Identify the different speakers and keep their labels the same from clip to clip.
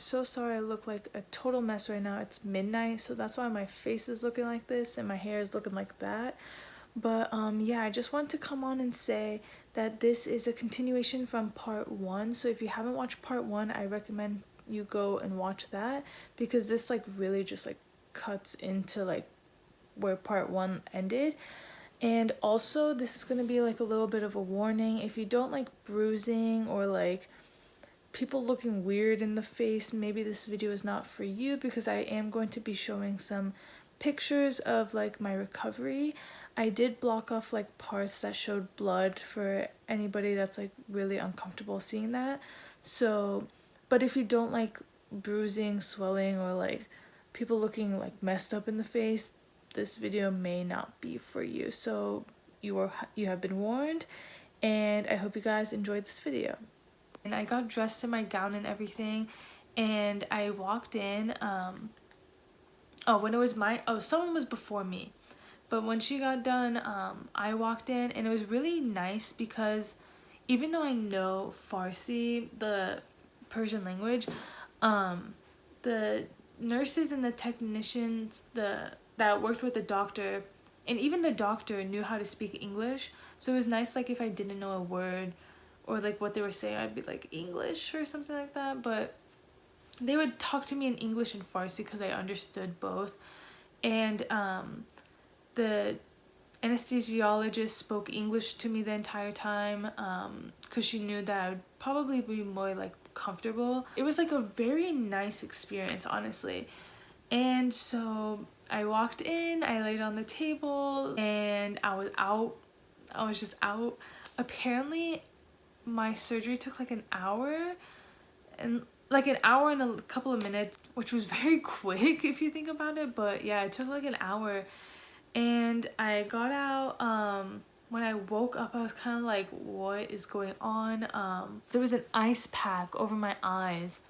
Speaker 1: so sorry I look like a total mess right now. It's midnight, so that's why my face is looking like this and my hair is looking like that. But yeah, I just want to come on and say that this is a continuation from part 1. So if you haven't watched part 1, I recommend you go and watch that, because this like really just like cuts into like where part 1 ended. And also, this is going to be like a little bit of a warning. If you don't like bruising or like people looking weird in the face, maybe this video is not for you, because I am going to be showing some pictures of like my recovery. I did block off like parts that showed blood for anybody that's like really uncomfortable seeing that. So, but if you don't like bruising, swelling, or like people looking like messed up in the face, this video may not be for you. So you have been warned, and I hope you guys enjoyed this video. And I got dressed in my gown and everything, and I walked in. Someone was before me, but when she got done, I walked in, and it was really nice because even though I know Farsi, the Persian language, the nurses and the technicians that worked with the doctor, and even the doctor, knew how to speak English. So it was nice, like if I didn't know a word or like what they were saying, I'd be like English or something like that, but they would talk to me in English and Farsi because I understood both. And the anesthesiologist spoke English to me the entire time because she knew that I would probably be more like comfortable. It was like a very nice experience, honestly. And so I walked in, I laid on the table, and I was out. I was just out. Apparently my surgery took like an hour, and like an hour and a couple of minutes, which was very quick if you think about it. But yeah, it took like an hour. And I got out. When I woke up, I was kind of like, what is going on? There was an ice pack over my eyes,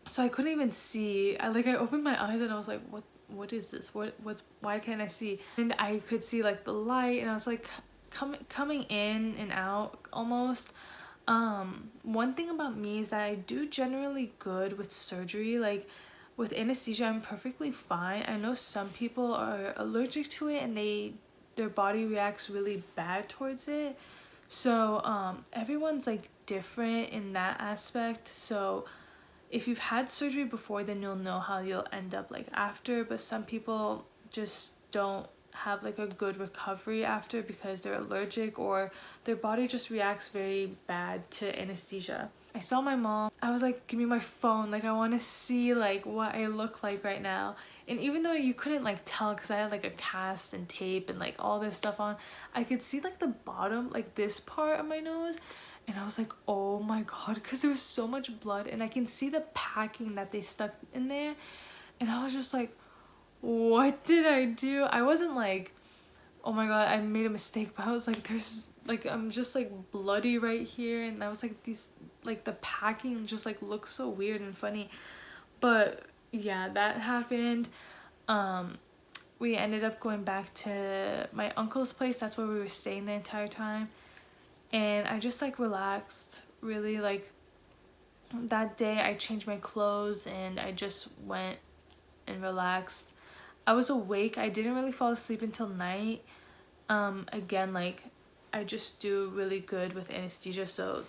Speaker 1: so I couldn't even see. I opened my eyes and I was like, what is this? Why can't I see? And I could see like the light, and I was like coming in and out almost. One thing about me is that I do generally good with surgery. Like with anesthesia, I'm perfectly fine. I know some people are allergic to it and their body reacts really bad towards it. So everyone's like different in that aspect. So if you've had surgery before, then you'll know how you'll end up like after. But some people just don't have like a good recovery after because they're allergic or their body just reacts very bad to anesthesia. I saw my mom. I was like, give me my phone, like I want to see like what I look like right now. And even though you couldn't like tell because I had like a cast and tape and like all this stuff on, I could see like the bottom, like this part of my nose. And I was like, oh my god, because there was so much blood, and I can see the packing that they stuck in there. And I was just like, what did I do? I wasn't like, oh my god, I made a mistake, but I was like, there's like, I'm just like bloody right here. And I was like, these, like the packing just like looks so weird and funny. But yeah, that happened. We ended up going back to my uncle's place. That's where we were staying the entire time. And I just like relaxed, really. Like that day I changed my clothes and I just went and relaxed. I was awake. I didn't really fall asleep until night. Again, like I just do really good with anesthesia, so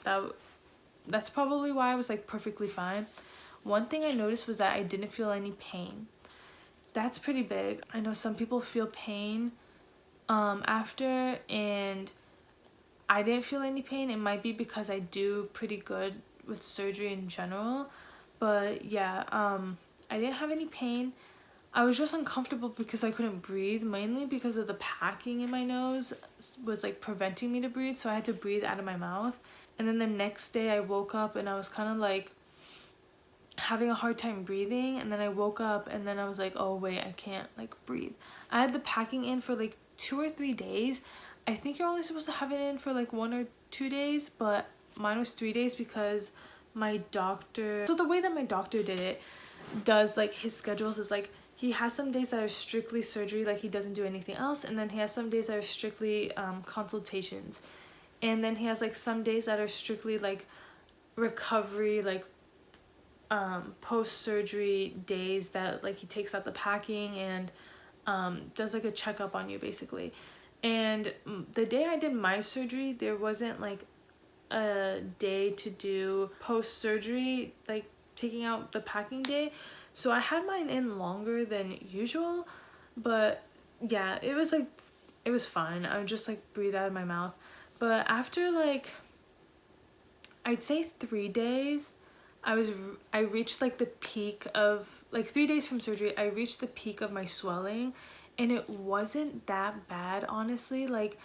Speaker 1: that's probably why I was like perfectly fine. One thing I noticed was that I didn't feel any pain. That's pretty big. I know some people feel pain after, and I didn't feel any pain. It might be because I do pretty good with surgery in general, but yeah, I didn't have any pain. I was just uncomfortable because I couldn't breathe, mainly because of the packing in my nose was like preventing me to breathe, so I had to breathe out of my mouth. And then the next day I woke up and I was kind of like having a hard time breathing, and then I woke up and then I was like, oh wait, I can't like breathe. I had the packing in for like 2 or 3 days. I think you're only supposed to have it in for like 1 or 2 days, but mine was 3 days because my doctor, so the way that my doctor did it, does like his schedules is like he has some days that are strictly surgery, like he doesn't do anything else, and then he has some days that are strictly consultations, and then he has like some days that are strictly like recovery, like post-surgery days that like he takes out the packing and does like a checkup on you basically. And the day I did my surgery, there wasn't like a day to do post-surgery, like taking out the packing day, so I had mine in longer than usual. But yeah, it was like, it was fine. I would just like breathe out of my mouth. But after like, I'd say 3 days, I reached like the peak of, like 3 days from surgery, I reached the peak of my swelling, and it wasn't that bad, honestly. Like,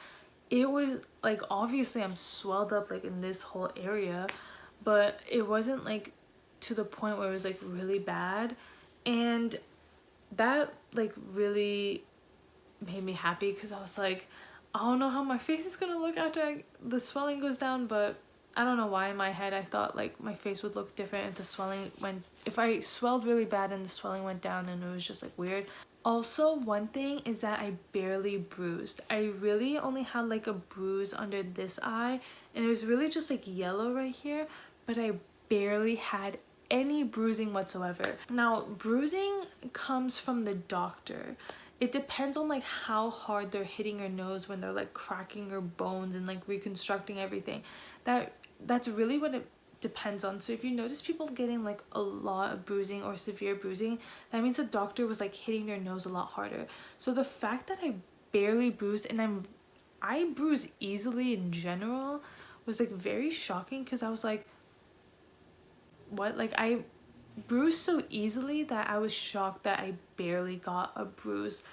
Speaker 1: it was like, obviously I'm swelled up like in this whole area, but it wasn't like to the point where it was like really bad. And that like really made me happy, because I was like, I don't know how my face is gonna look after the swelling goes down. But I don't know why in my head I thought like my face would look different if the swelling went, if I swelled really bad and the swelling went down, and it was just like weird. Also, one thing is that I barely bruised. I really only had like a bruise under this eye, and it was really just like yellow right here, but I barely had any bruising whatsoever. Now, bruising comes from the doctor. It depends on like how hard they're hitting your nose when they're like cracking your bones and like reconstructing everything. That's really what it depends on. So if you notice people getting like a lot of bruising or severe bruising, that means the doctor was like hitting their nose a lot harder. So the fact that I barely bruised, and I bruise easily in general, was like very shocking, because I was like, what? Like, I bruised so easily that I was shocked that I barely got a bruise.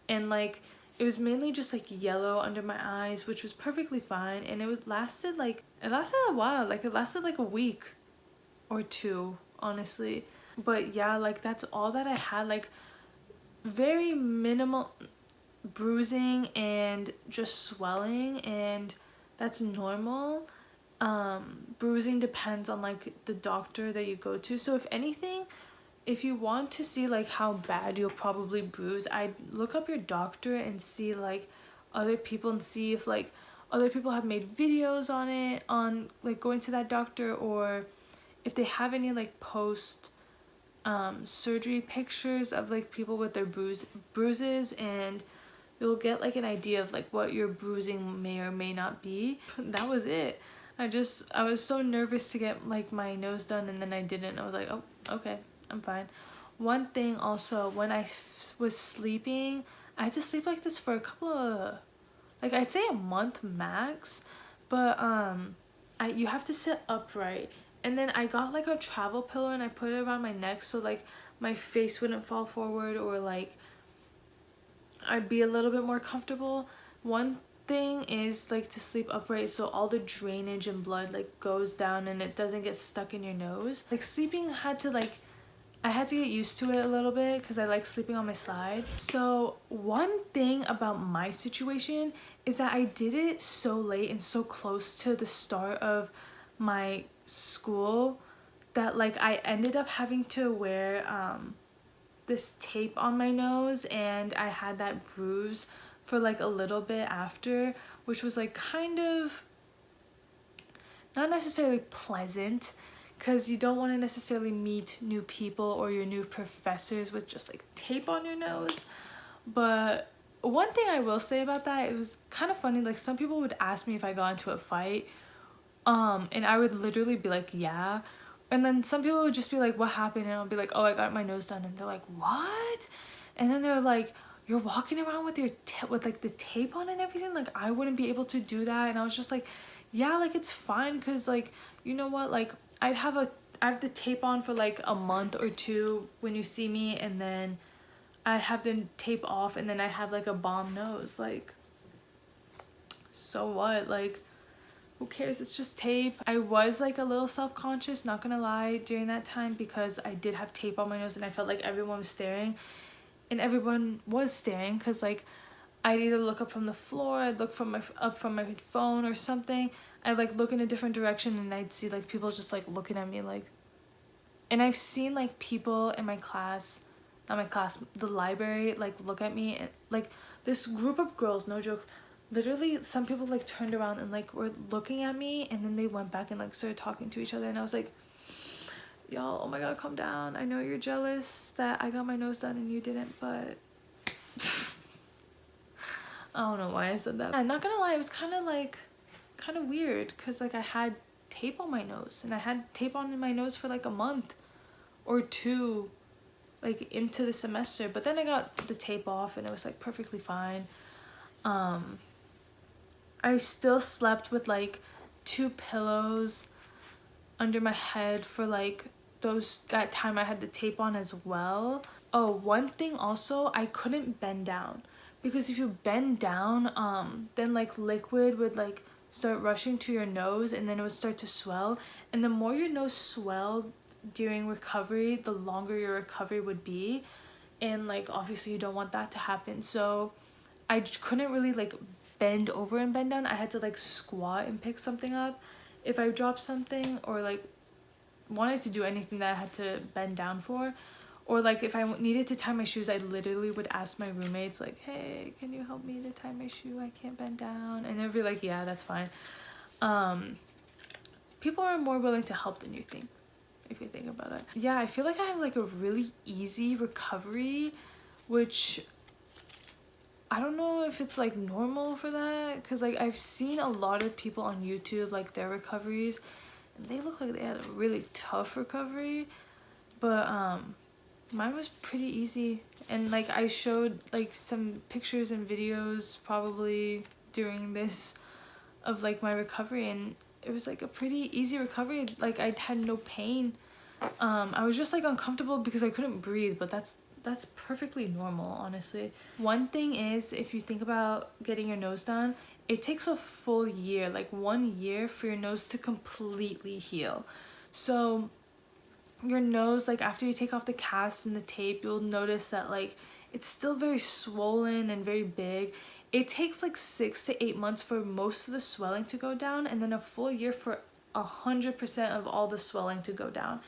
Speaker 1: And like, it was mainly just like yellow under my eyes, which was perfectly fine. And it lasted a while. Like, it lasted like a week or two, honestly. But yeah, like that's all that I had. Like, very minimal bruising and just swelling, and that's normal. Bruising depends on like the doctor that you go to. So if anything, if you want to see like how bad you'll probably bruise, I'd look up your doctor and see like other people, and see if like other people have made videos on it, on like going to that doctor, or if they have any like post surgery pictures of like people with their bruises, and you'll get like an idea of like what your bruising may or may not be. That was it. I was so nervous to get like my nose done, and then I didn't. I was like, oh, okay, I'm fine. One thing also, when I was sleeping, I had to sleep like this for a couple of, like I'd say a month max. But you have to sit upright, and then I got like a travel pillow and I put it around my neck, so like my face wouldn't fall forward, or like I'd be a little bit more comfortable. One thing is like to sleep upright, so all the drainage and blood like goes down and it doesn't get stuck in your nose. Like, sleeping I had to get used to it a little bit, because I like sleeping on my side. So one thing about my situation is that I did it so late and so close to the start of my school that like I ended up having to wear this tape on my nose, and I had that bruise for like a little bit after, which was like kind of not necessarily pleasant, because you don't want to necessarily meet new people or your new professors with just like tape on your nose. But one thing I will say about that, it was kind of funny. Like, some people would ask me if I got into a fight, and I would literally be like, yeah. And then some people would just be like, what happened? And I'll be like, oh, I got my nose done. And they're like, what? And then they're like, you're walking around with with like the tape on and everything? Like, I wouldn't be able to do that. And I was just like, yeah, like it's fine, because like, you know what, like I have the tape on for like a month or two when you see me, and then I'd have the tape off, and then I have like a bomb nose. Like, so what? Like, who cares? It's just tape. I was like a little self-conscious, not gonna lie, during that time, because I did have tape on my nose and I felt like everyone was staring. And everyone was staring, because like I'd either look up from the floor, I'd look up from my phone or something. I'd like look in a different direction, and I'd see like people just like looking at me like. And I've seen like people in my class, not my class, the library, like look at me, and like this group of girls, no joke, literally some people like turned around and like were looking at me, and then they went back and like started talking to each other, and I was like, y'all, oh my god, calm down. I know you're jealous that I got my nose done and you didn't, but I don't know why I said that. I'm not gonna lie, it was kind of weird because like I had tape on my nose, and I had tape on my nose for like a month or two, like into the semester, but then I got the tape off and it was like perfectly fine. I still slept with like 2 pillows under my head for like that time I had the tape on as well. Oh, one thing also, I couldn't bend down, because if you bend down, then like liquid would like start rushing to your nose, and then it would start to swell, and the more your nose swelled during recovery, the longer your recovery would be, and like obviously you don't want that to happen. So I couldn't really like bend over and bend down. I had to like squat and pick something up if I dropped something, or like wanted to do anything that I had to bend down for. Or like if I needed to tie my shoes, I literally would ask my roommates like, hey, can you help me to tie my shoe? I can't bend down. And they'd be like, yeah, that's fine. People are more willing to help than you think, if you think about it. Yeah, I feel like I have like a really easy recovery, which I don't know if it's like normal for that, because like I've seen a lot of people on YouTube, like their recoveries, and they look like they had a really tough recovery, but mine was pretty easy. And like I showed like some pictures and videos probably during this of like my recovery, and it was like a pretty easy recovery. Like I had no pain. I was just like uncomfortable because I couldn't breathe, but that's perfectly normal, honestly. One thing is, if you think about getting your nose done, it takes a full year, like 1 year, for your nose to completely heal. So your nose, like after you take off the cast and the tape, you'll notice that like it's still very swollen and very big. It takes like 6 to 8 months for most of the swelling to go down, and then a full year for 100% of all the swelling to go down,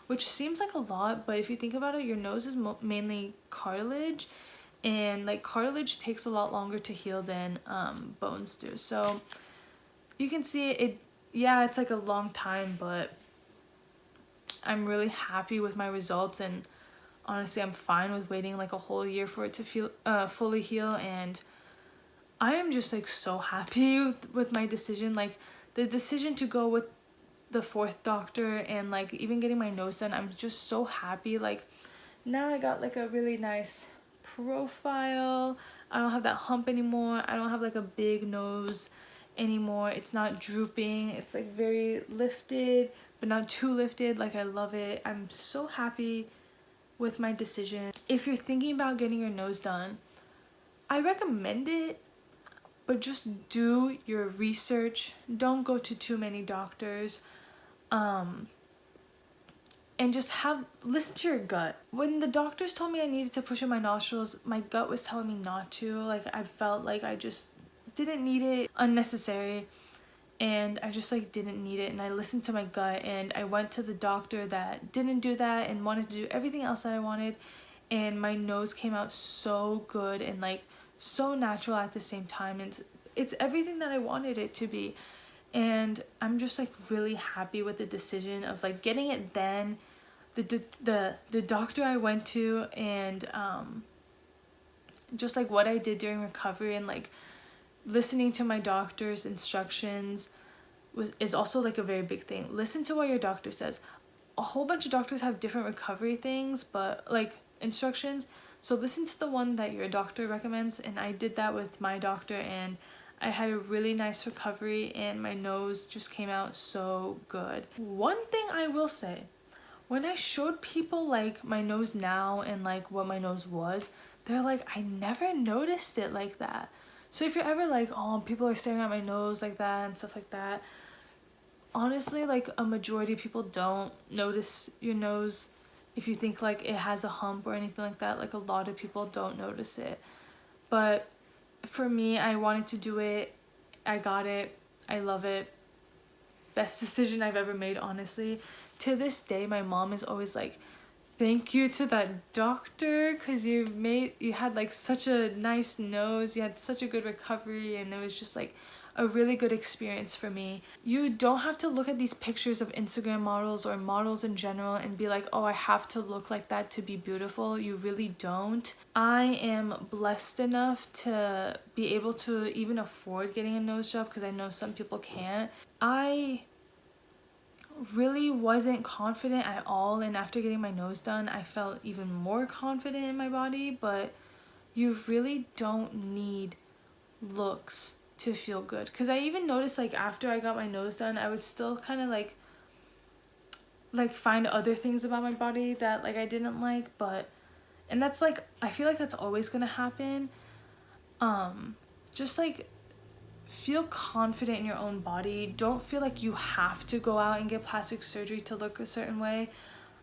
Speaker 1: which seems like a lot, but if you think about it, your nose is mainly cartilage, and like cartilage takes a lot longer to heal than bones do. So you can see it, yeah, it's like a long time, but I'm really happy with my results, and honestly I'm fine with waiting like a whole year for it to feel fully heal. And I am just like so happy with my decision. Like the decision to go with the 4th doctor, and like even getting my nose done, I'm just so happy. Like now I got like a really nice profile. I don't have that hump anymore. I don't have like a big nose anymore. It's not drooping. It's like very lifted, but not too lifted. Like I love it. I'm so happy with my decision. If you're thinking about getting your nose done, I recommend it, but just do your research. Don't go to too many doctors. And just listen to your gut. When the doctors told me I needed to push in my nostrils, my gut was telling me not to. Like I felt like I just didn't need it, unnecessary, and I just like didn't need it. And I listened to my gut, and I went to the doctor that didn't do that and wanted to do everything else that I wanted, and my nose came out so good and like so natural at the same time. And it's everything that I wanted it to be. And I'm just like really happy with the decision of like getting it then. The doctor I went to, and just like what I did during recovery, and like listening to my doctor's instructions is also like a very big thing. Listen to what your doctor says. A whole bunch of doctors have different recovery things, but like instructions. So listen to the one that your doctor recommends, and I did that with my doctor, and I had a really nice recovery, and my nose just came out so good. One thing I will say, when I showed people like my nose now and like what my nose was, they're like, I never noticed it like that. So if you're ever like, oh, people are staring at my nose like that and stuff like that, honestly, like a majority of people don't notice your nose. If you think like it has a hump or anything like that, like a lot of people don't notice it. But for me, I wanted to do it. I got it. I love it. Best decision I've ever made, honestly. To this day, my mom is always like, thank you to that doctor, because you had like such a nice nose, you had such a good recovery, and it was just like a really good experience for me. You don't have to look at these pictures of Instagram models or models in general and be like, oh, I have to look like that to be beautiful. You really don't. I am blessed enough to be able to even afford getting a nose job because I know some people can't. I really wasn't confident at all, and after getting my nose done I felt even more confident in my body. But you really don't need looks to feel good, because I even noticed like after I got my nose done I would still kind of like find other things about my body that like I didn't like. But and that's like, I feel like that's always gonna happen. Just like feel confident in your own body. Don't feel like you have to go out and get plastic surgery to look a certain way.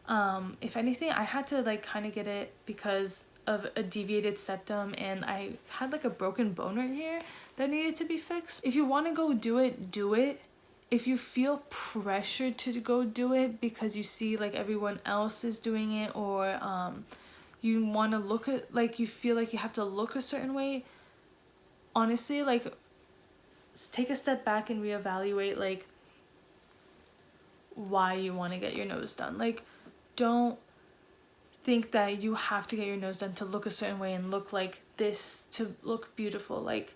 Speaker 1: If anything, I had to like kind of get it because of a deviated septum, and I had like a broken bone right here that needed to be fixed. If you want to go do it, do it. If you feel pressured to go do it because you see like everyone else is doing it, or you want to look at, like you feel like you have to look a certain way, honestly, like take a step back and reevaluate like why you want to get your nose done. Like, don't think that you have to get your nose done to look a certain way and look like this to look beautiful. Like,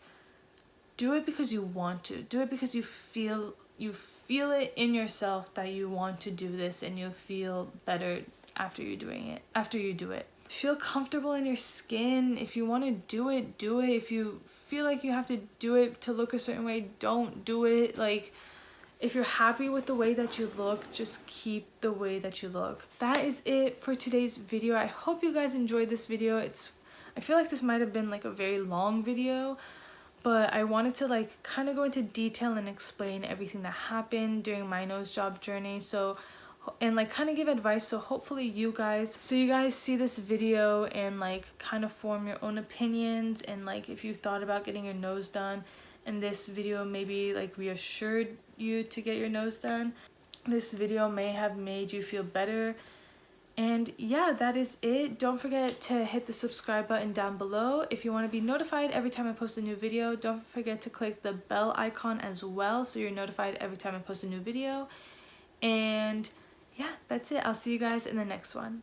Speaker 1: do it because you want to. Do it because you feel it in yourself that you want to do this, and you'll feel better after you do it. Feel comfortable in your skin. If you want to do it, do it. If you feel like you have to do it to look a certain way, don't do it. Like, if you're happy with the way that you look, just keep the way that you look. That is it for today's video. I hope you guys enjoyed this video. I feel like this might have been like a very long video, but I wanted to like kind of go into detail and explain everything that happened during my nose job journey. So, and like kind of give advice, so hopefully you guys see this video and like kind of form your own opinions. And like if you thought about getting your nose done and this video maybe like reassured you to get your nose done, this video may have made you feel better. And yeah, that is it. Don't forget to hit the subscribe button down below if you want to be notified every time I post a new video. Don't forget to click the bell icon as well so you're notified every time I post a new video. And yeah, that's it. I'll see you guys in the next one.